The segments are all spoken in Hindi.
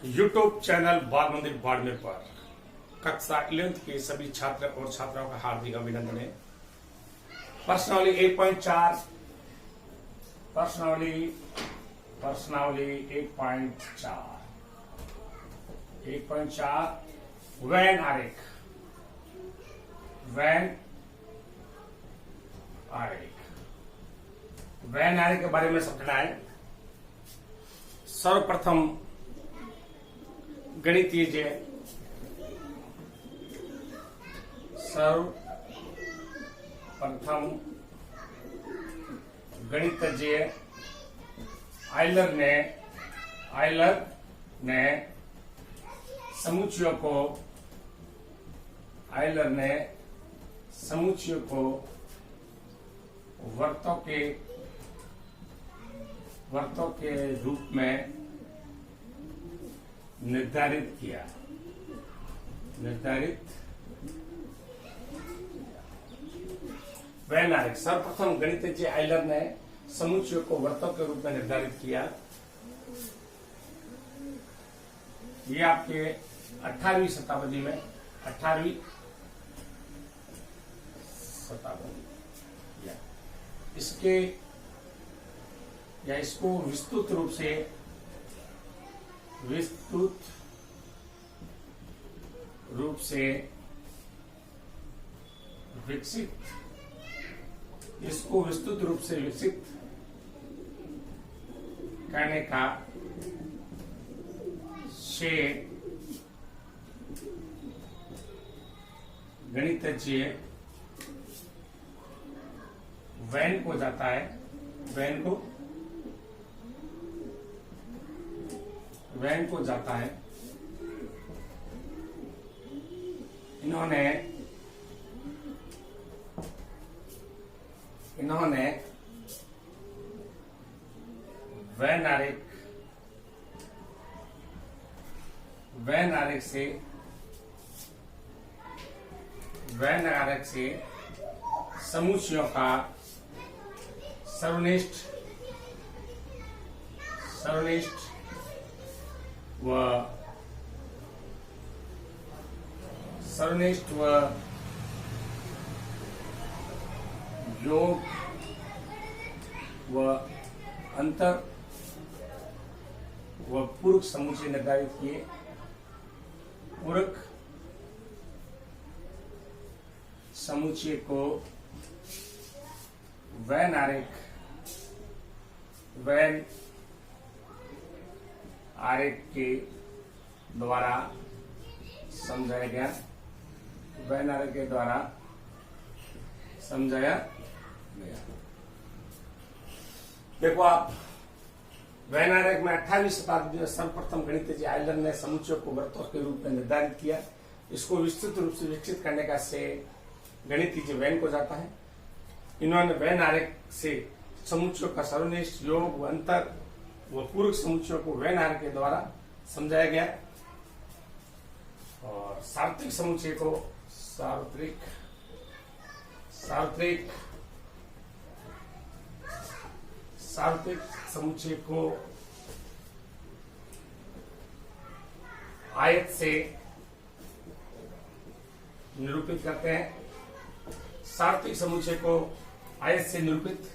यूट्यूब चैनल बाल मंदिर बाड़मेर पर कक्षा 11th के सभी छात्र और छात्राओं का हार्दिक अभिनंदन है। प्रश्नावली 1.4 वैन आरेख के बारे में समझना है। सर्वप्रथम गणितीय गणितज्ञ आयलर ने समुच्चयों को वर्तों के रूप में निर्धारित किया। वैन आरेख सर्वप्रथम गणितज्ञ आयलर ने समुच्चयों को वर्तों के रूप में निर्धारित किया। ये आपके 18वीं शताब्दी में इसको विस्तृत रूप से विकसित करने का श्रेय गणितज्ञ वैन को जाता है। इन्होंने वैन आरेख से समुच्चयों का सर्वनिष्ठ व योग व अंतर व पूरक समुच्चय निर्धारित किए। पूरक समुच्चय को वैन आरेख के द्वारा समझाया गया। देखो आप, वैन आरेख में 18वीं शताब्दी में सर्वप्रथम गणितज्ञ आयलर ने समुच्चयों को वर्तों के रूप में निर्धारित किया। इसको विस्तृत रूप से विकसित करने का श्रेय गणितज्ञ वैन को जाता है। इन्होंने वैन आरेख से समुच्चयों का सर्वनिष्ठ, योग व अंतर व पूरक समुच्चयों को वैन आरेख के द्वारा समझाया गया। और सार्वत्रिक समुच्चय को आयत से निरूपित करते हैं। सार्वत्रिक समुच्चय को आयत से निरूपित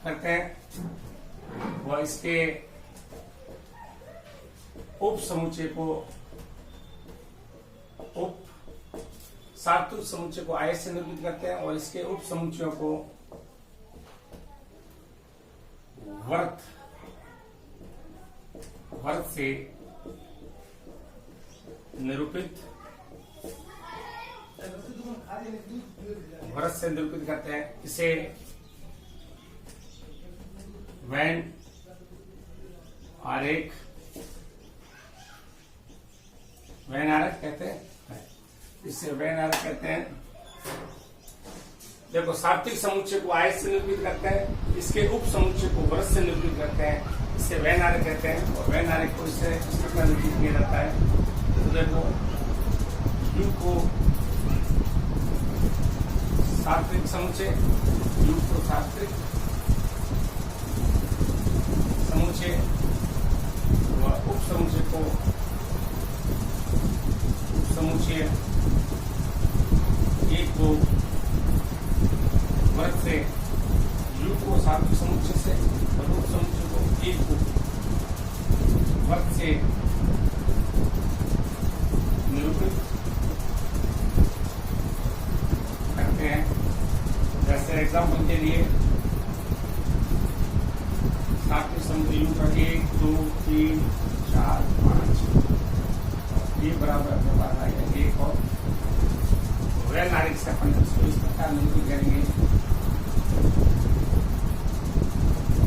करते हैं। वह इसके उप समुच्चय को सार्वत्रिक समुच्चय को आयत से निरूपित करते हैं और इसके उप समुच्चयों को वर्त से निरूपित करते हैं। इसे वैन आरेख कहते हैं। देखो, सार्वत्रिक समुच्चय को आयत से निरूपित करते हैं, इसके उप समुच्चय को वृत्त से निरूपित करते हैं। इसे वैन आरेख कहते हैं। और वैन आरेख को इससे इस प्रकार निरूपित किया जाता है। तो देखो, U को सार्वत्रिक समुच्चय, U को सार्वत्रिक सात्विक समुच्चय से और रूप समुच्चय को एक वर्ग से निरूपित करते हैं। जैसे एग्जाम्पल के लिए सात्विक समुच्चय यूं का 1 2 3 4 5 ये बराबर अपने पास आएगा 1 और वैनारिक से अपन इसको इस प्रकार निरूपित करेंगे।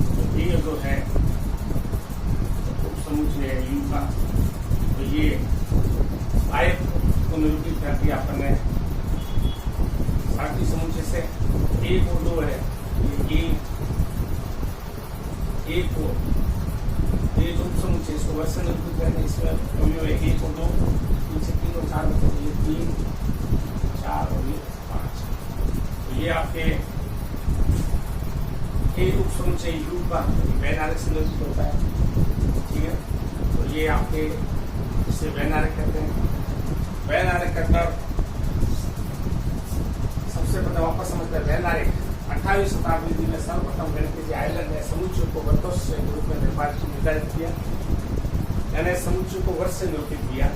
तो ये जो है उप समुच्चय है यू का, तो ये आयत को निरूपित कर दिया अपन ने। सात्विक समुच्चय से 1 और 2 है, ये 1 को ये जो उप समुच्चय इसको वर्ष से निरूपित करेंगे। इसमें 1 और 2 नीचे 3 और 4 बचे, ये 3 4 और ये 5। तो ये आपके एक उप समुच्चय यू का वैनारिक से निरूपित होता है, ठीक है। तो ये आपके इसे वैनारिक कहते हैं। वैनारिक का सबसे पहले वापस समझते हैं। वैनारिक 28वीं शताब्दी में सर्वप्रथम गणितज्ञ आयलर ने समुच्चय को वर्तों के रूप में निर्धारित किया, यानी समुच्चय को वर्ष से निरूपित किया।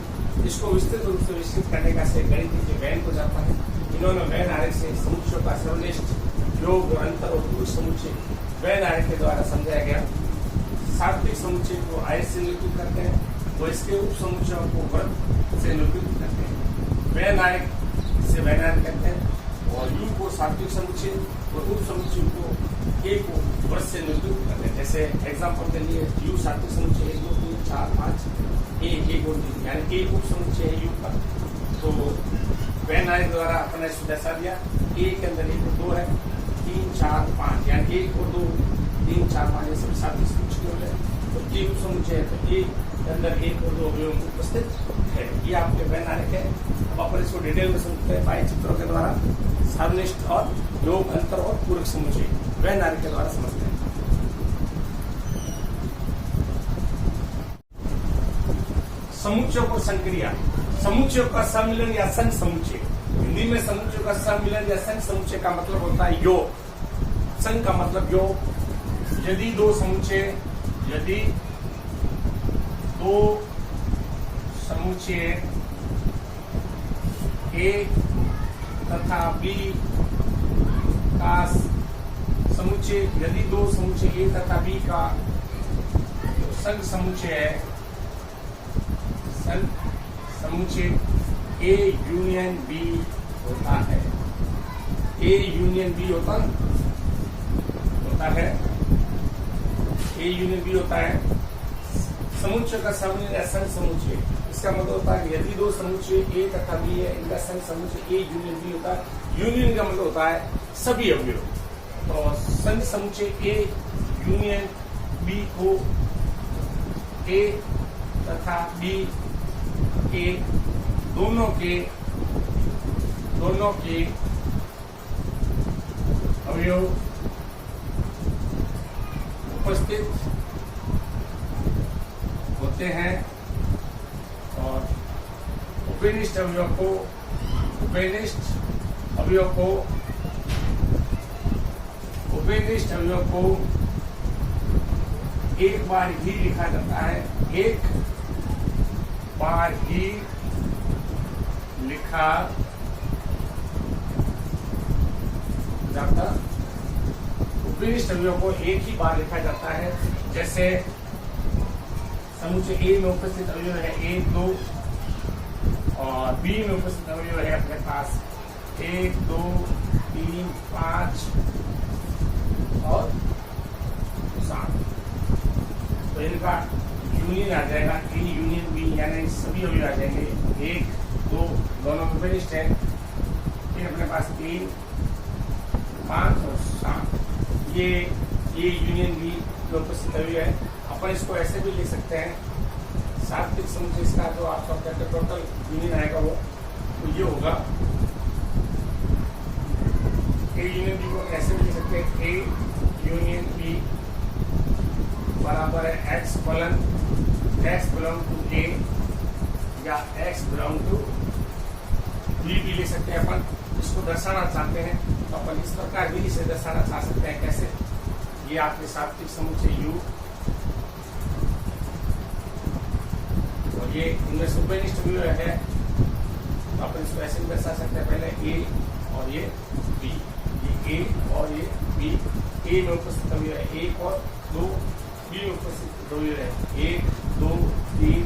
इसको विस्तृत रूप से विकसित करने का श्रेय गणितज्ञ वैन को जाता है। इन्होंने वैनारिक से समुच्चयों का सर्वनिष्ठ योग और अंतर और पूर्व समुच्चय वैनारिक के द्वारा समझाया गया। सात्विक समुच्चय को आयत से निरूपित करते हैं और इसके उप समुच्चयों को वर्ग से निरूपित करते हैं। वैनारिक से वैनारिक कहते हैं और यू को सात्विक समुच्चय और उप समुच्चय को ए को वर्ष से निरूपित करते हैं। जैसे एग्जाम्पल के लिए यू सात्विक समुच्चय 1 2 3 4 5 1 और 3 यानी एक उप समुच्चय है यू का। तो वैनारिक द्वारा अपने दर्शा दिया। ए के अंदर 1 और 2 है, 3 4 5 यानी 1 और 2 3 4 5 ये सभी सात्विक समुच्चय हो गए। तो ए उप समुच्चय है, तो ए के अंदर 1 और 2 अवयव उपस्थित है। ये आपके वैनारिक है। अब अपन इसको डिटेल में समझते हैं बाई चित्रों के द्वारा। सर्वनिष्ठ और योग अंतर और पूरक समुच्चय वैनारिक के द्वारा समझते हैं। समुच्चयों को संक्रिया, समुच्चयों का सम्मिलन या संघ समुच्चय। हिंदी में समुच्चयों का सम्मिलन या संघ समुच्चय का मतलब होता है योग। संघ का मतलब योग। यदि दो समुच्चय ए तथा बी का समुच्चय, यदि दो समुच्चय ए तथा बी का संघ समुच्चय है, संघ समुच्चय ए यूनियन बी होता है। ए यूनियन बी होता है, ए यूनियन बी होता है। समुच्चय का सम्मिलन या संघ समुच्चय, इसका मतलब होता है यदि दो समुच्चय ए तथा बी है, इनका संघ समुच्चय ए यूनियन बी होता है। यूनियन का मतलब होता है सभी अवयव। तो संघ समुच्चय ए यूनियन बी को ए तथा बी के दोनों के अवयव उपस्थित होते हैं और उपनिष्ठ अवयव को एक बार ही लिखा जाता है, एक बार ही लिखा जाता। उपनिष्ठ अवयव को एक ही बार लिखा जाता है। जैसे समुच्चय ए में उपस्थित अवयव है 1 2 और बी में उपस्थित अवयव है अपने पास 1 2 3 5 और 7। तो इनका यूनियन आ जाएगा ए यूनियन बी, यानी सभी अवयव आ जाएंगे 1 2 दोनों में उपनिष्ठ है। फिर अपने पास 3 5 और 7 ये यूनियन बी में उपस्थित अवयव है। अपन इसको ऐसे भी लिख सकते हैं, सात्विक समुच्चय इसका जो आपका टोटल यूनियन आएगा वो तो ये होगा। ए यूनियन बी को ऐसे भी लिख सकते हैं, ए यूनियन बी बराबर है एक्स बिलोंग टू ए या एक्स बिलोंग टू बी भी लिख सकते हैं। अपन इसको दर्शाना चाहते हैं तो अपन इस प्रकार भी इसे दर्शाना चाह सकते हैं। कैसे? ये आपके सात्विक समुच्चय U, और ये इनमें से उपनिष्ठ अवयव है तो अपन इसको ऐसे भी दर्शा सकते हैं, पहले A और ये B, ये A और ये B, A में उपस्थित अवयव है 1 और 2, B में उपस्थित अवयव है 1, 2, 3,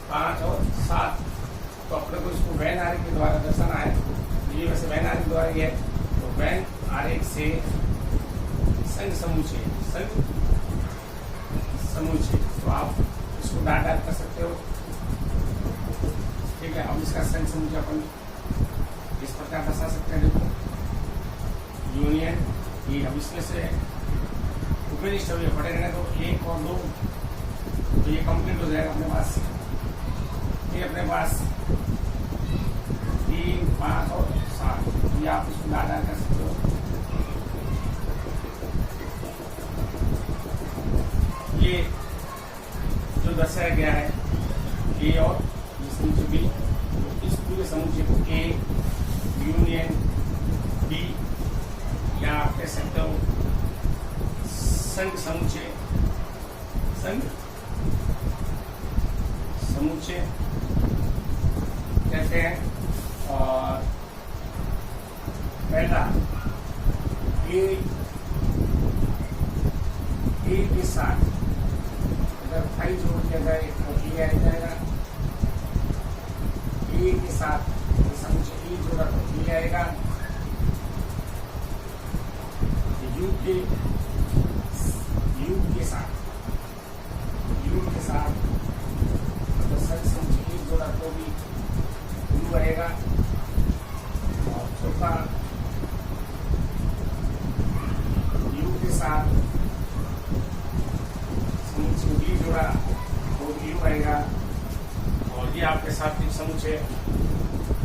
5 और 7। तो अपने को इसको वैन आरेख के द्वारा दर्शाना है। ये वैसे वैन आरेख द्वारा ये है, तो वैन आरेख से संघ समुच्चय, संघ समुच्चय, तो आप इसको डाट कर सकते हो। ठीक है, अब इसका संघ समुच्चय अपन इस प्रकार दर्शा सकते हैं। देखो यूनियन, ये अब इसमें से उपनिष्ठ अवयव पड़े रहने तो 1 और 2, तो ये कंप्लीट हो जाएगा अपने पास। ये अपने पास 3, 5 और 7, ये आप इसको डाटा कर सकते हो। ये जो दर्शाया गया है A और समुच्चय B, तो इस पूरे समुच्चय को A यूनियन B, या आप कह सकते हो संघ समुच्चय, संघ समुच्चय कहते हैं। और पहला ए के साथ अगर 5 जोड़ दिया जाए तो ये आ जाएगा, ए के साथ समुच्चय ए जोड़ा तो ये आएगा, यू के साथ तो संघ समुच्चय ए जोड़ा तो भी यू आएगा। और चौथा यू के साथ समुच्चय बी जोड़ा तो यू आएगा। और ये आपके साथ समुच्चय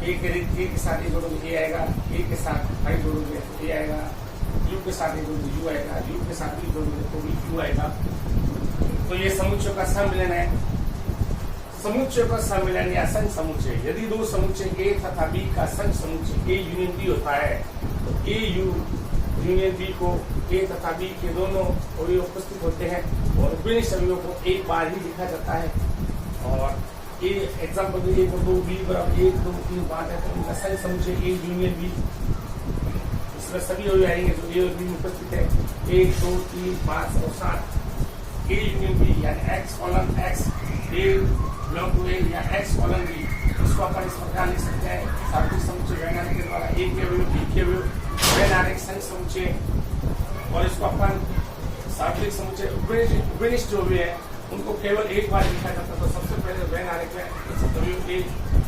ए के साथ ए जोड़ोगे ए आएगा, ए के साथ 5 जोड़ोगे तो ए आएगा, यू के साथ ए जोड़ोगे यू आएगा, यू के साथ बी जोड़ोगे तो भी यू आएगा। तो ये समुच्चय का सम्मिलन है। समुच्चय का सम्मिलन या संघ समुच्चय, यदि दो समुच्चय A तथा B का संघ समुच्चय A यूनियन B होता है तो A यूनियन B को A तथा B के दोनों अवयव उपस्थित होते हैं और उपनिष्ठ अवयवों को एक बार ही लिखा जाता है। और A एग्जाम्पल 1 और 2 B बराबर 1, 2, 3, 5 है तो इनका संघ समुच्चय A यूनियन B, इसमें सभी अवयव आएंगे जो A और B में उपस्थित है 1, 2, 3, 5 और 7। A यूनियन B यानी X colon X A belong to A या X कॉलन B, इसको अपन इस प्रकार लिख सकते हैं सात्विक समुच्चय वैन आरेख के द्वारा A के अवयव B के अवयव वैन आरेख संघ समुच्चय। और इसको अपन सात्विक समुच्चय उपनिष्ठ जो भी है उनको केवल एक बार लिखा जाता है। तो सबसे पहले वैन आरेख में अवयव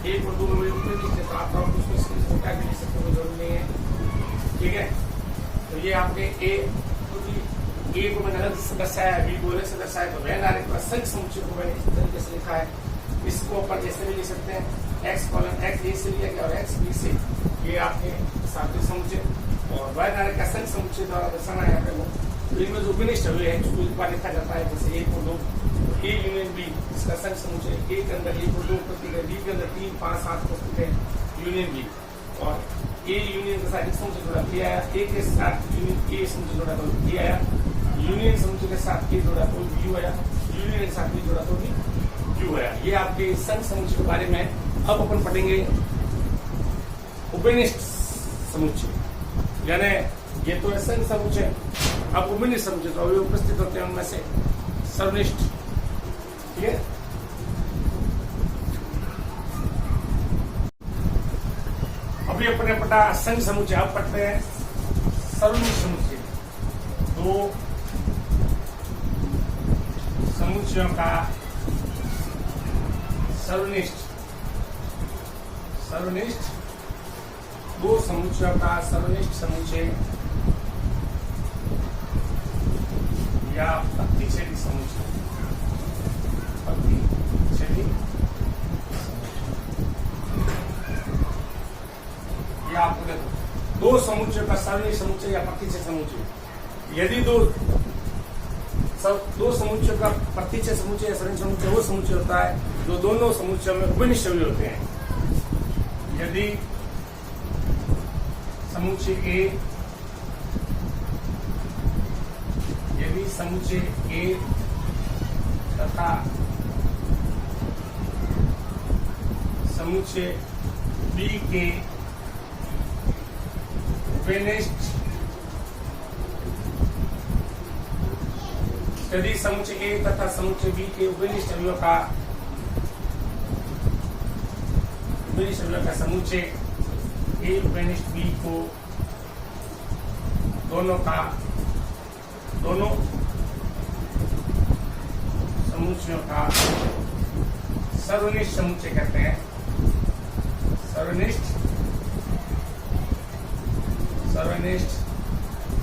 A को 2 अवयव उपनिष्ठ है तो आप उसको इस प्रकार भी लिख सकते हो, जरूरी नहीं है। ठीक है, तो ये आपके A को मैंने अलग से दर्शाया है, B को अलग से दर्शाया, तो वैन आरेख का संघ समुच्चय को मैंने इस तरीके से लिखा है। इसको अपन ऐसे भी लिख सकते हैं X कॉलन X A से लिया गया और X B से, ये आपके सात्विक समुच्चय। और वैन आरेख का संघ समुच्चय द्वारा दर्शाना है आपको, तो इनमें जो उपनिष्ठ अवयव है उसको एक बार लिखा जाता है, जैसे 1 और 2 A यूनियन B, इसका संघ समुच्चय A के अंदर 1 और 2 उपस्थित है, B के अंदर 3, 5, 7 उपस्थित है यूनियन B। और A यूनियन के साथ समुच्चय जोड़ा A आया, A के साथ यूनियन A समुच्चय जोड़ा तो A आया, यूनियन समुच्चय के साथ A जोड़ा तो U आया, यूनियन के साथ B जोड़ा तो भी U आया। ये आपके संघ समुच्चय के बारे में। अब अपन पढ़ेंगे उपनिष्ठ समुच्चय, यानी ये तो है संघ समुच्चय। अब उपनिष्ठ समुच्चय तो अभी उपस्थित होते हैं उनमें से सर्वनिष्ठ। ठीक है, अभी अपने पढ़ा संघ समुच्चय, अब पढ़ते हैं सर्वनिष्ठ समुच्चय। दो समुच्चयों का सर्वनिष्ठ दो समुच्चयों का सर्वनिष्ठ समुच्चय या प्रतिच्छेदी समुच्चय, ये आपको देखो, दो समुच्चयों का सर्वनिष्ठ समुच्चय या प्रतिच्छेद समुच्चय। यदि दो समुच्चयों का प्रतिच्छेद समुच्चय या सर्वनिष्ठ समुच्चय वो समुच्चय होता है जो दोनों समुच्चयों में उपनिष्ठ अवयव होते हैं। यदि समुच्चय A समुच्चय ए तथा समुच्चय बी के उपनिष्ठ यदि समुच्चय ए तथा समुच्चय बी के उपनिष्ठ अवयव का समुच्चय ए उपनिष्ठ बी को दोनों समुच्चयों का सर्वनिष्ठ समुच्चय कहते हैं। सर्वनिष्ठ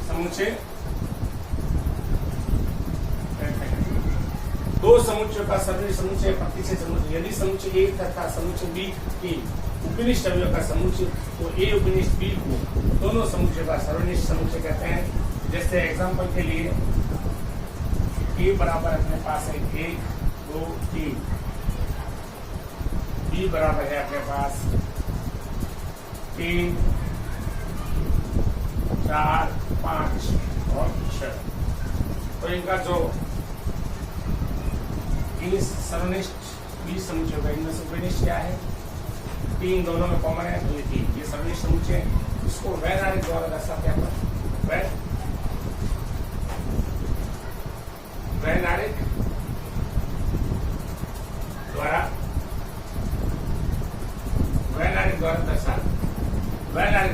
समुच्चय दो समुच्चयों का सर्वनिष्ठ समुच्चय प्रतिच्छेद समुच्चय। यदि समुच्चय ए तथा समुच्चय बी के उपनिष्ठ अवयव का समुच्चय तो ए उपनिष्ठ बी को दोनों समुच्चयों का सर्वनिष्ठ समुच्चय कहते हैं। जैसे एग्जांपल के लिए ए बराबर अपने पास है 1 2 3, बी बराबर है अपने पास 3 4 5 और 6। तो इनका जो सर्वनिष्ठ बी समुच्चय होगा, इनमें से उपनिष्ठ क्या है 3, दोनों में कॉमन है तो ये 3, ये सर्वनिष्ठ समुच्चय। इसको वैनारिक द्वारा दर्शाते हैं। वैनारिक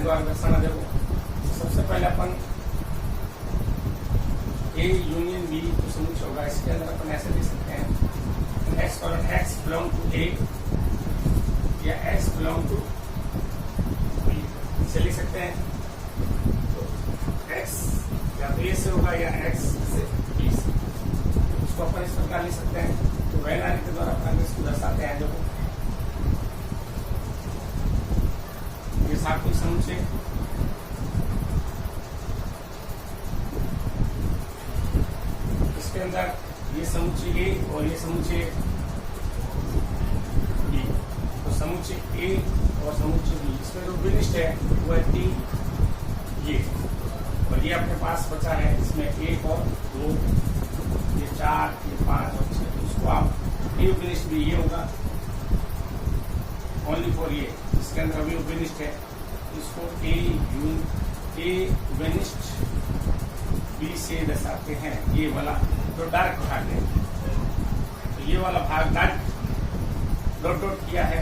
द्वारा दर्शाना। देखो सबसे पहले अपन ए यूनियन बी तो समुच्चय होगा, इसके अंदर अपन ऐसे लिख सकते हैं x बिलोंग टू ए या x बिलोंग टू बी, इसे लिख सकते हैं। तो x या तो ए से होगा या x से बी से, उसको अपन इस प्रकार लिख सकते हैं। तो वैनारिक के द्वारा अपन इसको दर्शाते हैं। देखो ये सात्विक समुच्चय इसके अंदर ये समुच्चय ए और ये समुच्चय बी, तो समुच्चय ए और समुच्चय बी इसमें जो विनिष्ठ है वो है 3 ये, और ये अपने पास बचा है इसमें 1 और 2, ये 4, ये 5 और 6। उसको आप ए विनिष्ठ भी ये होगा ओनली फॉर ये, इसके अंदर अभी विनिष्ठ है, इसको ए विनिष्ठ बी से दर्शाते हैं। ये वाला जो डार्क भाग है, तो ये वाला भाग डार्क डॉट किया है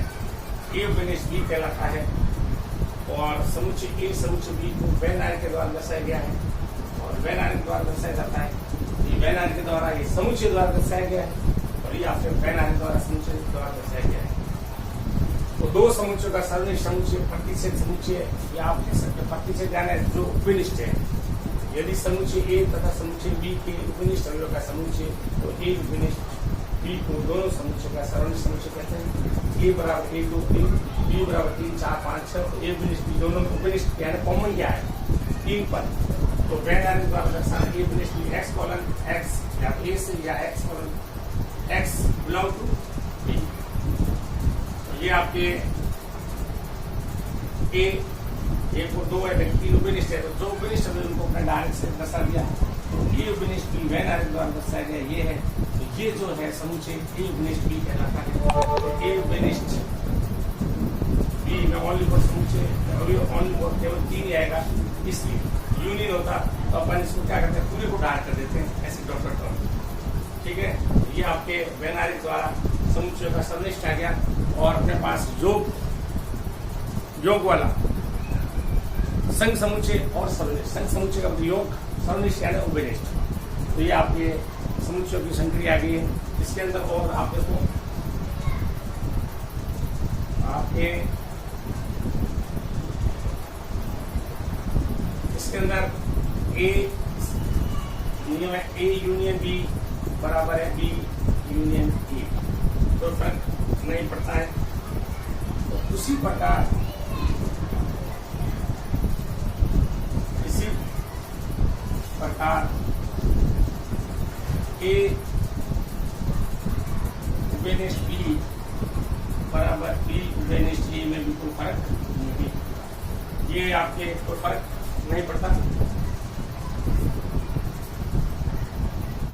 ए विनिष्ठ बी कहलाता है। और समुच्चय ए समुच्चय बी को वैनारिक के द्वारा दर्शाया गया है, और वैनारिक द्वारा दर्शाया जाता है। ये वैनारिक के द्वारा ये समुच्चय द्वारा दर्शाया गया है, और ये आपके वैनारिक द्वारा समुच्चय द्वारा दर्शाया गया है। तो दो समुच्चयों का सर्वनिष्ठ समुच्चय प्रतिच्छेद समुच्चय या आप कह सकते हैं प्रतिच्छेद जाना है जो उपनिष्ठ है। यदि समुच्चय ए तथा समुच्चय बी के उपनिष्ठ अवयव का समुच्चय तो ए उपनिष्ठ बी को दोनों समुच्चयों का सर्वनिष्ठ समुच्चय कहते हैं। ए बराबर 1 2 3, बी बराबर 3 4 5 6, तो ए उपनिष्ठ बी दोनों में उपनिष्ठ यानी कॉमन क्या है 3 पद। तो वैनारिक द्वारा दर्शाना ए उपनिष्ठ बी x या ए से या x बिलोंग टू बी। ये आपके ए को 2 है, 3 उपनिष्ठ है, तो जो उपनिष्ठ है उनको अपने डायरेक्ट से दर्शा दिया। तो ये उपनिष्ठ बी वैनारिक द्वारा दर्शाया गया ये है। तो ये जो है समुच्चय ए उपनिष्ठ बी कहलाता है। तो ए उपनिष्ठ बी में ओनली फॉर समुच्चय ओनली फॉर केवल 3 ही आएगा, इसलिए यूनियन होता तो अपन इसको क्या करते हैं पूरे को डार्क कर देते हैं ऐसे डॉक्टर टर्म। ठीक है, ये आपके वैनारिक द्वारा समुच्चय का सर्वनिष्ठ आ गया। और अपने पास योग वाला संघ समुच्चय और सर्वनिष्ठ। संघ समुच्चय का योग, सर्वनिष्ठ यानी उपनिष्ठ। तो ये आपके समुच्चयों की संक्रिया आ गई है। इसके अंदर और आप देखो आपके इसके अंदर ए नियम है ए यूनियन बी बराबर है बी यूनियन ए, तो फर्क नहीं पड़ता है। तो उसी प्रकार ए उपनिष्ठ बी बराबर बी उपनिष्ठ ए में भी कोई फर्क नहीं, ये आपके कोई फर्क नहीं पड़ता।